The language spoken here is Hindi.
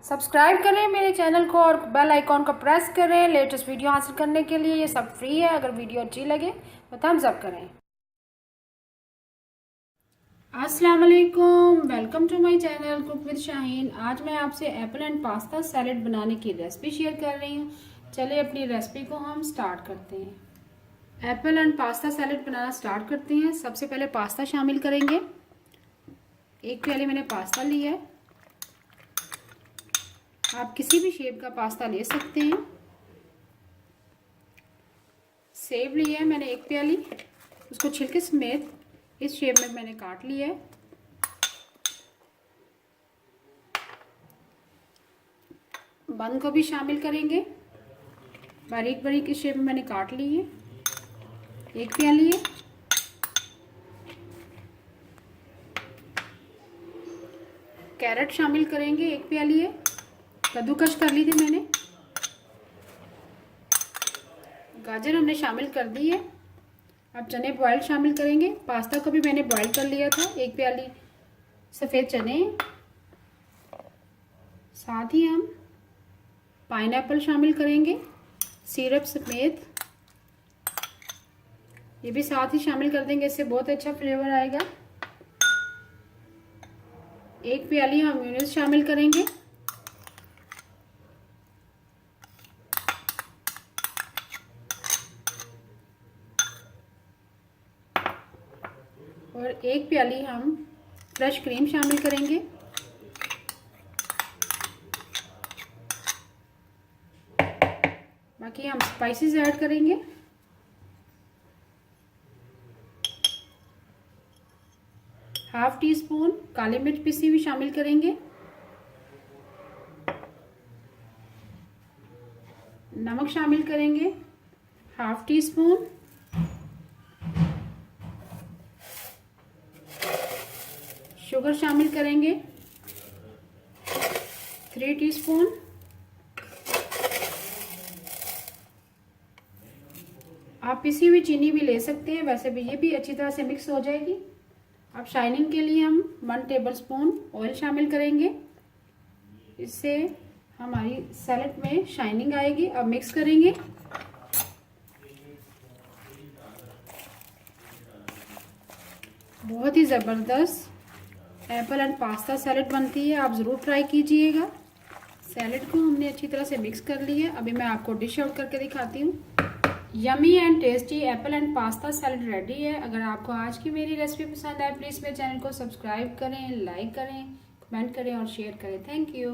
सब्सक्राइब करें मेरे चैनल को और बेल आइकॉन को प्रेस करें लेटेस्ट वीडियो हासिल करने के लिए। ये सब फ्री है। अगर वीडियो अच्छी लगे तो थम्स अप करें। अस्सलाम वालेकुम, welcome to my channel cook with Shaheen. आज मैं आपसे एप्पल एंड पास्ता सैलेड बनाने की रेसिपी शेयर कर रही हूँ। चलिए अपनी रेसिपी को हम स्टार्ट करते हैं। Apple and pasta salad banana start करते हैं। सबसे पहले पास्ता शामिल करेंगे। एक प्याले मैंने पास्ता लिया है। आप किसी भी शेप का पास्ता ले सकते हैं। सेव लिया है मैंने एक प्याली, उसको छिलके समेत इस शेप में मैंने काट लिया है। बंद गोभी शामिल करेंगे, बारीक बारीक इस शेप में मैंने काट ली है, एक प्याली है। कैरेट शामिल करेंगे, एक प्याली है, कद्दूकस कर ली थी मैंने। गाजर हमने शामिल कर दी है। अब चने बॉयल शामिल करेंगे। पास्ता को भी मैंने बॉयल कर लिया था, एक प्याली सफ़ेद चने। साथ ही हम पाइनएप्पल शामिल करेंगे सिरप समेत, ये भी साथ ही शामिल कर देंगे, इससे बहुत अच्छा फ्लेवर आएगा। एक प्याली हम मेयोनीज शामिल करेंगे। और एक प्याली हम फ्रेश क्रीम शामिल करेंगे। बाकी हम स्पाइसेस ऐड करेंगे। हाफ टी स्पून काली मिर्च पिसी हुई शामिल करेंगे। नमक शामिल करेंगे हाफ टी स्पून। शुगर शामिल करेंगे 3 टीस्पून। आप पिसी हुई चीनी भी ले सकते हैं, वैसे भी ये भी अच्छी तरह से मिक्स हो जाएगी। अब शाइनिंग के लिए हम 1 टेबलस्पून ऑयल शामिल करेंगे, इससे हमारी सैलेड में शाइनिंग आएगी। अब मिक्स करेंगे। बहुत ही ज़बरदस्त एप्पल एंड पास्ता सैलेड बनती है, आप ज़रूर ट्राई कीजिएगा। सैलेड को हमने अच्छी तरह से मिक्स कर लिया है। अभी मैं आपको डिश आउट करके दिखाती हूँ। Yummy and tasty Apple and pasta salad ready है। अगर आपको आज की मेरी रेसिपी पसंद आए प्लीज़ मेरे चैनल को सब्सक्राइब करें, लाइक करें, कमेंट करें और शेयर करें। Thank you.